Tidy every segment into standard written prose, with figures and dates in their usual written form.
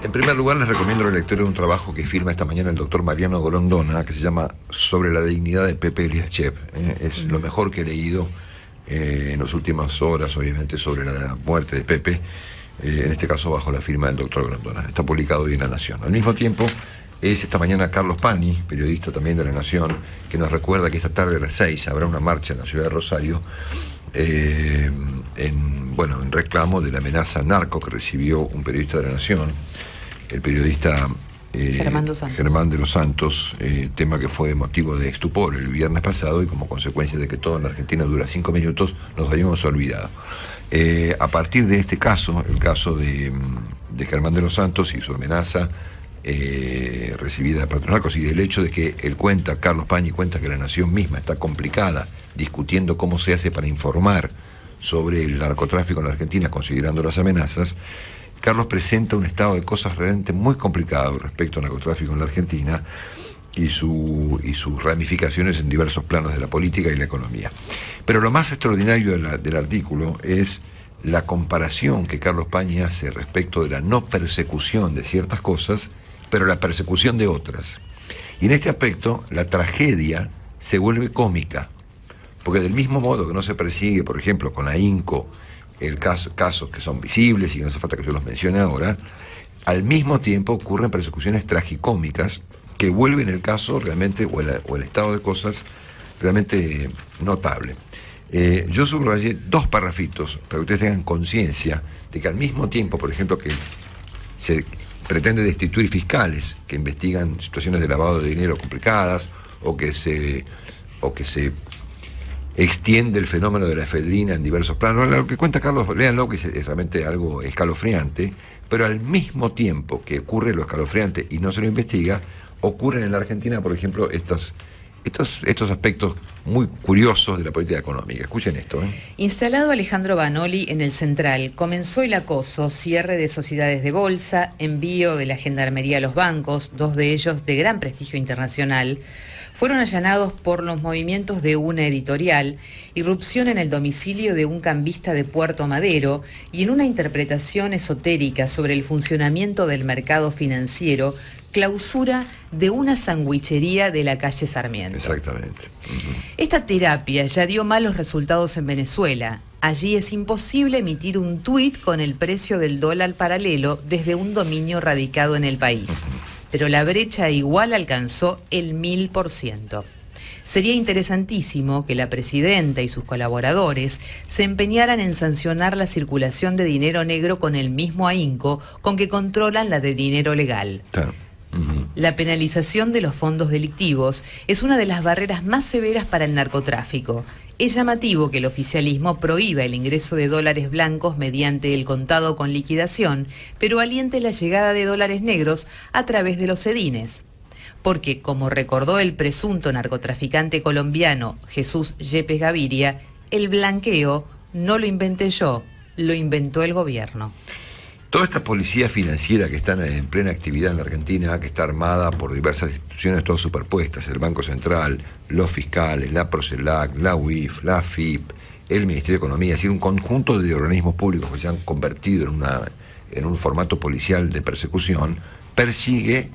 En primer lugar, les recomiendo la lectura de un trabajo que firma esta mañana el doctor Mariano Grondona, que se llama Sobre la dignidad de Pepe Eliaschev. Es lo mejor que he leído en las últimas horas, obviamente, sobre la muerte de Pepe, en este caso bajo la firma del doctor Grondona. Está publicado hoy en La Nación. Al mismo tiempo, es esta mañana Carlos Pani, periodista también de La Nación, que nos recuerda que esta tarde a las 6 habrá una marcha en la ciudad de Rosario, en reclamo de la amenaza narco que recibió un periodista de La Nación, el periodista Germán de los Santos, tema que fue motivo de estupor el viernes pasado y como consecuencia de que todo en la Argentina dura 5 minutos, nos habíamos olvidado. A partir de este caso, el caso de Germán de los Santos y su amenaza recibida de patronacos y del hecho de que él cuenta, Carlos Pañi cuenta que La Nación misma está complicada discutiendo cómo se hace para informar sobre el narcotráfico en la Argentina considerando las amenazas, Carlos presenta un estado de cosas realmente muy complicado respecto al narcotráfico en la Argentina y sus ramificaciones en diversos planos de la política y la economía. Pero lo más extraordinario del artículo es la comparación que Carlos Pañi hace respecto de la no persecución de ciertas cosas, pero la persecución de otras. Y en este aspecto, la tragedia se vuelve cómica, porque del mismo modo que no se persigue, por ejemplo, con ahínco, casos que son visibles y no hace falta que yo los mencione ahora, al mismo tiempo ocurren persecuciones tragicómicas que vuelven el caso realmente, o el estado de cosas, realmente notable. Yo subrayé 2 parrafitos para que ustedes tengan conciencia de que al mismo tiempo, por ejemplo, que se pretende destituir fiscales que investigan situaciones de lavado de dinero complicadas o que se extiende el fenómeno de la efedrina en diversos planos. Lo que cuenta Carlos, léanlo, que es realmente algo escalofriante, pero al mismo tiempo que ocurre lo escalofriante y no se lo investiga, ocurren en la Argentina, por ejemplo, estos aspectos muy curiosos de la política económica. Escuchen esto. Instalado Alejandro Banoli en el Central, comenzó el acoso, cierre de sociedades de bolsa, envío de la gendarmería a los bancos, 2 de ellos de gran prestigio internacional. Fueron allanados por los movimientos de una editorial, irrupción en el domicilio de un cambista de Puerto Madero y en una interpretación esotérica sobre el funcionamiento del mercado financiero, clausura de una sandwichería de la calle Sarmiento. Exactamente. Esta terapia ya dio malos resultados en Venezuela. Allí es imposible emitir un tuit con el precio del dólar paralelo desde un dominio radicado en el país. Pero la brecha igual alcanzó el 1000%. Sería interesantísimo que la presidenta y sus colaboradores se empeñaran en sancionar la circulación de dinero negro con el mismo ahínco con que controlan la de dinero legal. Claro. La penalización de los fondos delictivos es una de las barreras más severas para el narcotráfico. Es llamativo que el oficialismo prohíba el ingreso de dólares blancos mediante el contado con liquidación, pero aliente la llegada de dólares negros a través de los sedines. Porque, como recordó el presunto narcotraficante colombiano Jesús Yepes Gaviria, el blanqueo no lo inventé yo, lo inventó el gobierno. Toda esta policía financiera que está en plena actividad en la Argentina, que está armada por diversas instituciones todas superpuestas, el Banco Central, los fiscales, la Procelac, la UIF, la AFIP, el Ministerio de Economía, es decir, un conjunto de organismos públicos que se han convertido en un formato policial de persecución, persigue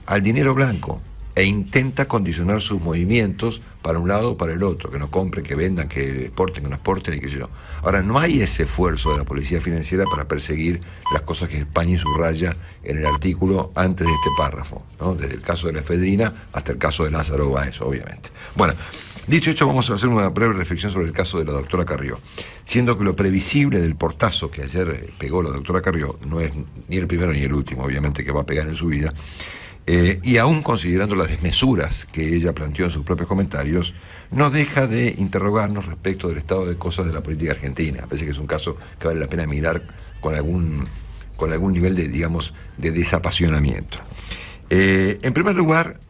al dinero blanco e intenta condicionar sus movimientos para un lado o para el otro, que no compren, que vendan, que exporten, que no exporten y qué sé yo. Ahora, no hay ese esfuerzo de la policía financiera para perseguir las cosas que Pañi subraya en el artículo antes de este párrafo, ¿no? Desde el caso de la efedrina hasta el caso de Lázaro Báez, obviamente. Bueno, dicho esto, vamos a hacer una breve reflexión sobre el caso de la doctora Carrió, siendo que lo previsible del portazo que ayer pegó la doctora Carrió no es ni el primero ni el último, obviamente, que va a pegar en su vida. Y aún considerando las desmesuras que ella planteó en sus propios comentarios, no deja de interrogarnos respecto del estado de cosas de la política argentina. Parece que es un caso que vale la pena mirar con algún nivel de, digamos, de desapasionamiento. En primer lugar,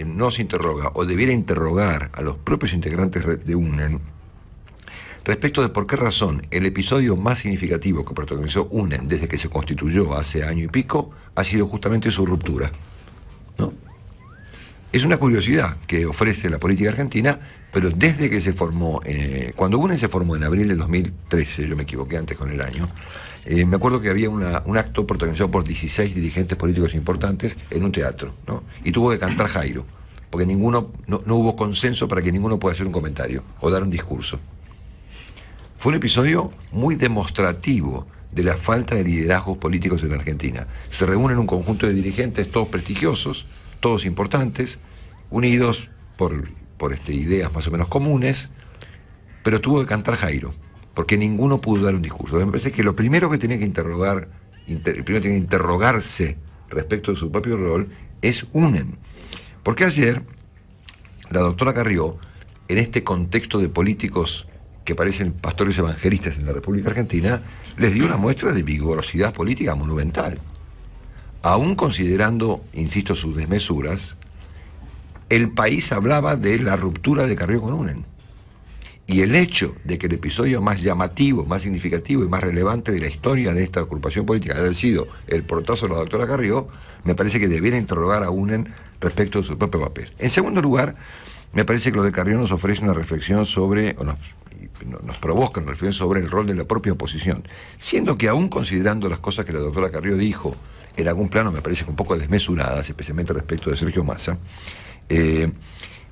nos interroga, o debiera interrogar a los propios integrantes de UNEN, respecto de por qué razón el episodio más significativo que protagonizó UNEN desde que se constituyó hace año y pico ha sido justamente su ruptura, ¿no? Es una curiosidad que ofrece la política argentina, pero desde que se formó, cuando UNEN se formó en abril del 2013, yo me equivoqué antes con el año, me acuerdo que había un acto protagonizado por 16 dirigentes políticos importantes en un teatro, ¿no? Y tuvo que cantar Jairo, porque no hubo consenso para que ninguno pueda hacer un comentario o dar un discurso. Fue un episodio muy demostrativo de la falta de liderazgos políticos en la Argentina. Se reúnen un conjunto de dirigentes, todos prestigiosos, todos importantes, unidos por ideas más o menos comunes, pero tuvo que cantar Jairo, porque ninguno pudo dar un discurso. Me parece que lo primero que tiene que interrogarse respecto de su propio rol es UNEN. Porque ayer la doctora Carrió, en este contexto de políticos que parecen pastores evangelistas en la República Argentina, les dio una muestra de vigorosidad política monumental. Aún considerando, insisto, sus desmesuras, el país hablaba de la ruptura de Carrió con UNEN. Y el hecho de que el episodio más llamativo, más significativo y más relevante de la historia de esta agrupación política haya sido el portazo de la doctora Carrió, me parece que debiera interrogar a UNEN respecto de su propio papel. En segundo lugar, me parece que lo de Carrió nos ofrece una reflexión sobre, nos provoca una reflexión sobre el rol de la propia oposición. Siendo que aún considerando las cosas que la doctora Carrió dijo, en algún plano me parece un poco desmesuradas, especialmente respecto de Sergio Massa,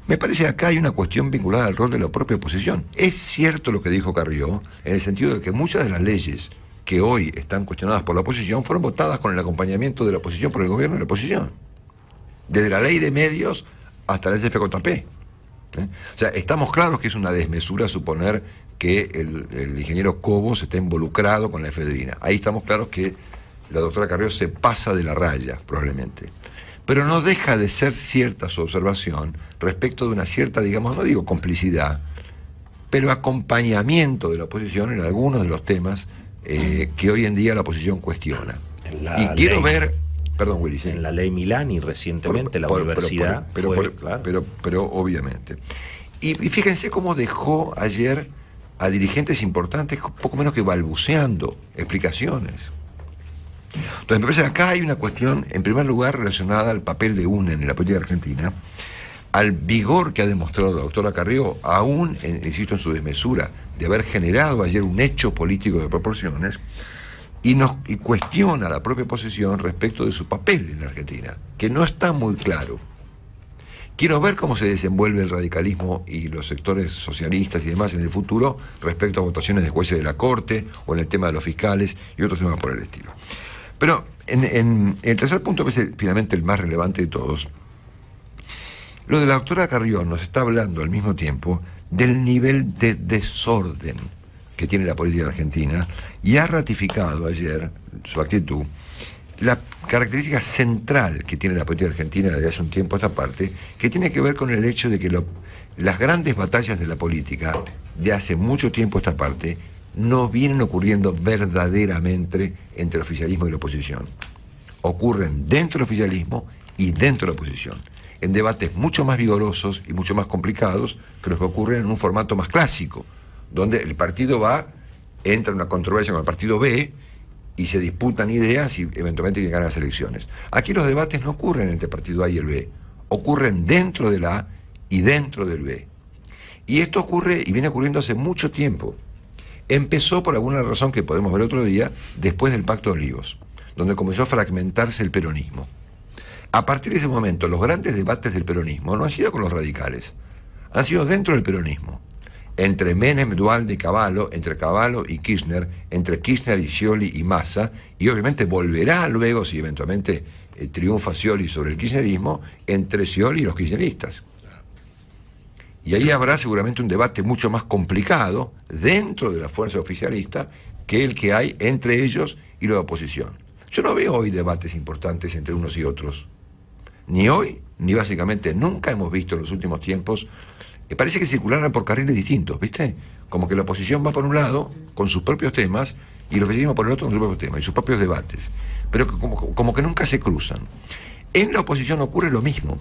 me parece que acá hay una cuestión vinculada al rol de la propia oposición. Es cierto lo que dijo Carrió, en el sentido de que muchas de las leyes que hoy están cuestionadas por la oposición fueron votadas con el acompañamiento de la oposición por el gobierno de la oposición. Desde la ley de medios hasta la SFJP. O sea, estamos claros que es una desmesura suponer que el ingeniero Cobos está involucrado con la efedrina. Ahí estamos claros que la doctora Carrió se pasa de la raya, probablemente. Pero no deja de ser cierta su observación respecto de una cierta, digamos, no digo complicidad, pero acompañamiento de la oposición en algunos de los temas que hoy en día la oposición cuestiona. Y quiero ver, perdón, Willy, ¿sí? En la ley Milani recientemente, la universidad pero obviamente. Y fíjense cómo dejó ayer a dirigentes importantes poco menos que balbuceando explicaciones. Entonces me parece que acá hay una cuestión, en primer lugar, relacionada al papel de UNEN en la política argentina, al vigor que ha demostrado la doctora Carrió, aún, insisto, en su desmesura, de haber generado ayer un hecho político de proporciones, y cuestiona la propia oposición respecto de su papel en la Argentina, que no está muy claro. Quiero ver cómo se desenvuelve el radicalismo y los sectores socialistas y demás en el futuro respecto a votaciones de jueces de la Corte o en el tema de los fiscales y otros temas por el estilo. Pero en el tercer punto, que es finalmente el más relevante de todos, lo de la doctora Carrió nos está hablando al mismo tiempo del nivel de desorden que tiene la política argentina y ha ratificado ayer su actitud la característica central que tiene la política argentina desde hace un tiempo a esta parte, que tiene que ver con el hecho de que las grandes batallas de la política de hace mucho tiempo a esta parte no vienen ocurriendo verdaderamente entre el oficialismo y la oposición. Ocurren dentro del oficialismo y dentro de la oposición, en debates mucho más vigorosos y mucho más complicados que los que ocurren en un formato más clásico, donde el partido A entra en una controversia con el partido B y se disputan ideas y eventualmente quien gana las elecciones. Aquí los debates no ocurren entre el partido A y el B, ocurren dentro del A y dentro del B. Y esto ocurre y viene ocurriendo hace mucho tiempo. Empezó por alguna razón que podemos ver otro día, después del Pacto de Olivos, donde comenzó a fragmentarse el peronismo. A partir de ese momento, los grandes debates del peronismo no han sido con los radicales, han sido dentro del peronismo. Entre Menem, Duhalde y Cavallo, entre Cavallo y Kirchner, entre Kirchner y Scioli y Massa, y obviamente volverá luego, si eventualmente triunfa Scioli sobre el kirchnerismo, entre Scioli y los kirchneristas. Y ahí habrá seguramente un debate mucho más complicado dentro de la fuerza oficialista que el que hay entre ellos y la oposición. Yo no veo hoy debates importantes entre unos y otros. Ni hoy, ni básicamente nunca hemos visto en los últimos tiempos. Parece que circularan por carriles distintos, ¿viste? Como que la oposición va por un lado con sus propios temas y el oficialismo por el otro con sus propios temas y sus propios debates. Pero que como que nunca se cruzan. En la oposición ocurre lo mismo.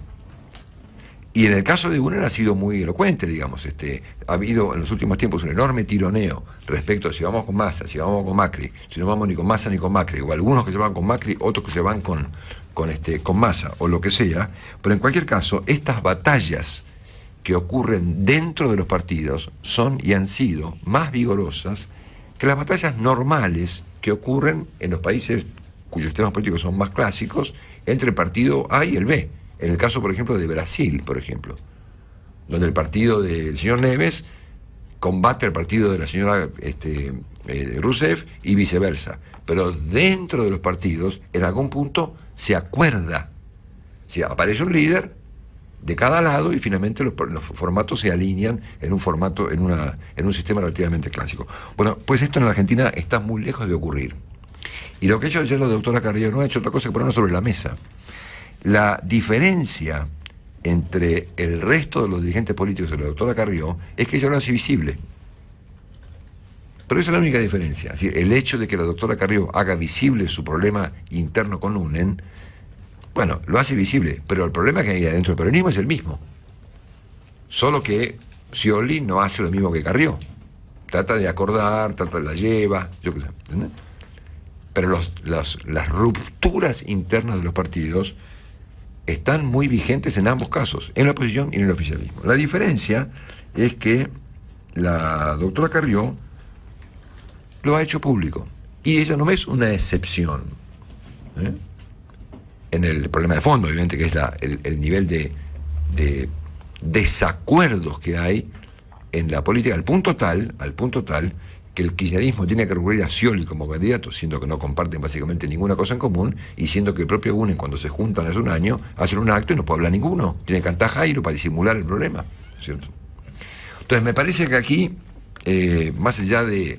Y en el caso de UNEN ha sido muy elocuente, digamos. Ha habido en los últimos tiempos un enorme tironeo respecto a si vamos con Massa, si vamos con Macri, si no vamos ni con Massa ni con Macri, o algunos que se van con Macri, otros que se van con Massa, o lo que sea. Pero en cualquier caso, estas batallas que ocurren dentro de los partidos son y han sido más vigorosas que las batallas normales que ocurren en los países cuyos sistemas políticos son más clásicos entre el partido A y el B. En el caso, por ejemplo, de Brasil, por ejemplo, donde el partido del señor Neves combate al partido de la señora Rousseff y viceversa. Pero dentro de los partidos, en algún punto, se acuerda. Si aparece un líder de cada lado y finalmente los formatos se alinean en un formato, en un sistema relativamente clásico. Bueno, pues esto en la Argentina está muy lejos de ocurrir. Y lo que ha hecho ayer la doctora Carrillo no ha hecho otra cosa que ponerlo sobre la mesa. La diferencia entre el resto de los dirigentes políticos y la doctora Carrió es que ella lo hace visible. Pero esa es la única diferencia. Es decir, el hecho de que la doctora Carrió haga visible su problema interno con UNEN, bueno, lo hace visible, pero el problema que hay adentro del peronismo es el mismo. Solo que Scioli no hace lo mismo que Carrió. Trata de acordar, la lleva, yo qué sé. ¿Entendés? Pero las rupturas internas de los partidos están muy vigentes en ambos casos, en la oposición y en el oficialismo. La diferencia es que la doctora Carrió lo ha hecho público, y ella no es una excepción en el problema de fondo, obviamente, que es el nivel de desacuerdos que hay en la política, al punto tal que el kirchnerismo tiene que recurrir a Scioli como candidato, siendo que no comparten básicamente ninguna cosa en común, y siendo que el propio UNEN, cuando se juntan hace un año, hacen un acto y no puede hablar ninguno. Tiene que cantar Jairo para disimular el problema, ¿cierto? Entonces me parece que aquí, más allá de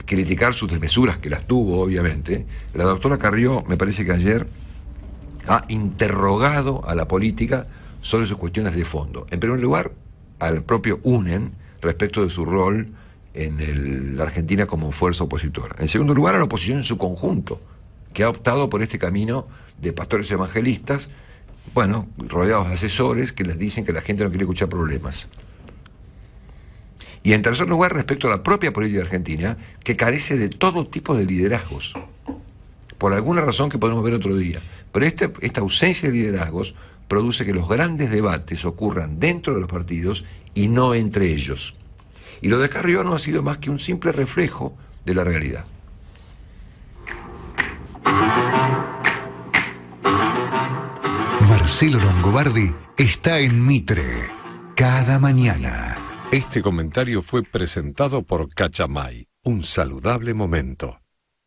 criticar sus desmesuras, que las tuvo obviamente, la doctora Carrió me parece que ayer ha interrogado a la política sobre sus cuestiones de fondo. En primer lugar, al propio UNEN respecto de su rol en la Argentina como fuerza opositora. En segundo lugar, a la oposición en su conjunto, que ha optado por este camino de pastores evangelistas, bueno, rodeados de asesores que les dicen que la gente no quiere escuchar problemas. Y en tercer lugar, respecto a la propia política argentina, que carece de todo tipo de liderazgos, por alguna razón que podemos ver otro día. Pero esta ausencia de liderazgos produce que los grandes debates ocurran dentro de los partidos y no entre ellos. Y lo de Carrió no ha sido más que un simple reflejo de la realidad. Marcelo Longobardi está en Mitre cada mañana. Este comentario fue presentado por Cachamay, un saludable momento.